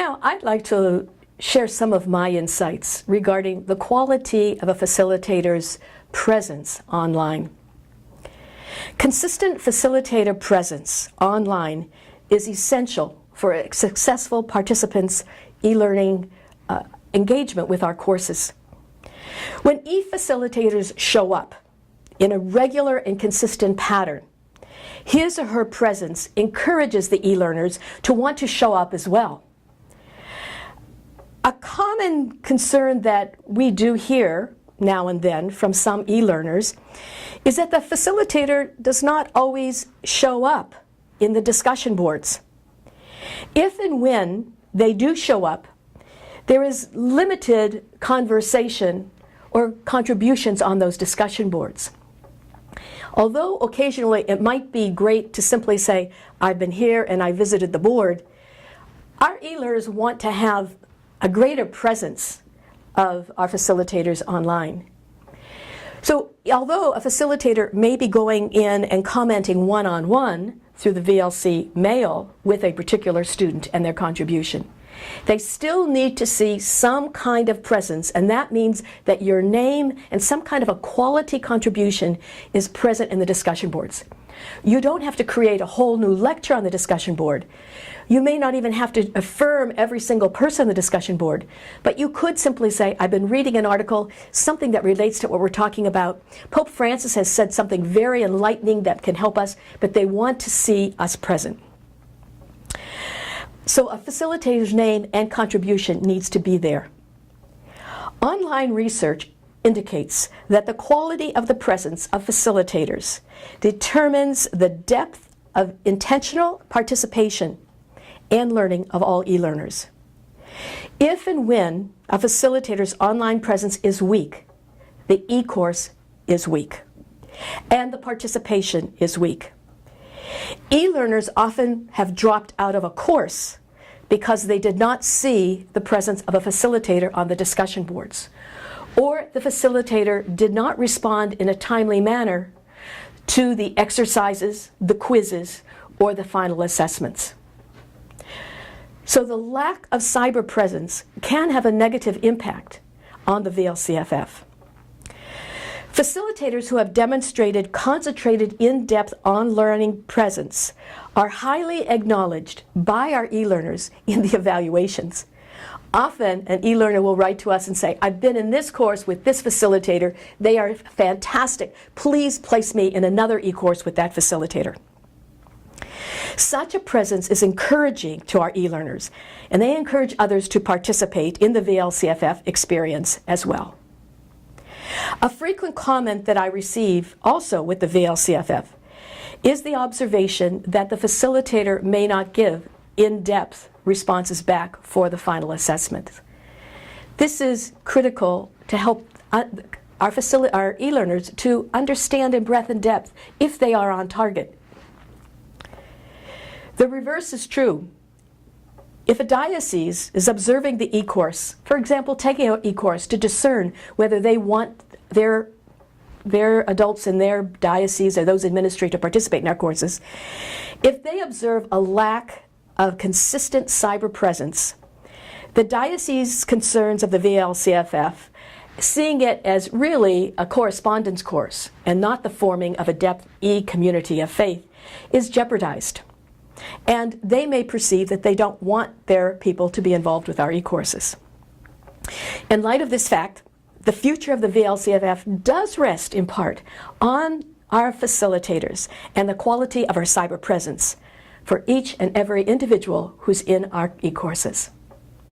Now, I'd like to share some of my insights regarding the quality of a facilitator's presence online. Consistent facilitator presence online is essential for a successful participants' e-learning engagement with our courses. When e-facilitators show up in a regular and consistent pattern, his or her presence encourages the e-learners to want to show up as well. A common concern that we do hear now and then from some e-learners is that the facilitator does not always show up in the discussion boards. If and when they do show up, there is limited conversation or contributions on those discussion boards. Although occasionally it might be great to simply say, I've been here and I visited the board, our e-learners want to have a greater presence of our facilitators online. So although a facilitator may be going in and commenting one-on-one through the VLC mail with a particular student and their contribution, they still need to see some kind of presence, and that means that your name and some kind of a quality contribution is present in the discussion boards. You don't have to create a whole new lecture on the discussion board. You may not even have to affirm every single person on the discussion board, but you could simply say, I've been reading an article, something that relates to what we're talking about. Pope Francis has said something very enlightening that can help us, but they want to see us present. So a facilitator's name and contribution needs to be there. Online research indicates that the quality of the presence of facilitators determines the depth of intentional participation and learning of all e-learners. If and when a facilitator's online presence is weak, the e-course is weak, and the participation is weak. E-learners often have dropped out of a course because they did not see the presence of a facilitator on the discussion boards, or the facilitator did not respond in a timely manner to the exercises, the quizzes, or the final assessments. So the lack of cyber presence can have a negative impact on the VLCFF. Facilitators who have demonstrated concentrated, in-depth on-learning presence are highly acknowledged by our e-learners in the evaluations. Often, an e-learner will write to us and say, I've been in this course with this facilitator. They are fantastic. Please place me in another e-course with that facilitator. Such a presence is encouraging to our e-learners, and they encourage others to participate in the VLCFF experience as well. A frequent comment that I receive also with the VLCFF is the observation that the facilitator may not give in-depth responses back for the final assessment. This is critical to help our e-learners to understand in breadth and depth if they are on target. The reverse is true. If a diocese is observing the e-course, for example, taking an e-course to discern whether they want their adults in their diocese or those administrated to participate in our courses, if they observe a lack of consistent cyber presence, the diocese's concerns of the VLCFF, seeing it as really a correspondence course and not the forming of a depth e-community of faith, is jeopardized. And they may perceive that they don't want their people to be involved with our e-courses. In light of this fact, the future of the VLCFF does rest in part on our facilitators and the quality of our cyber presence for each and every individual who's in our e-courses.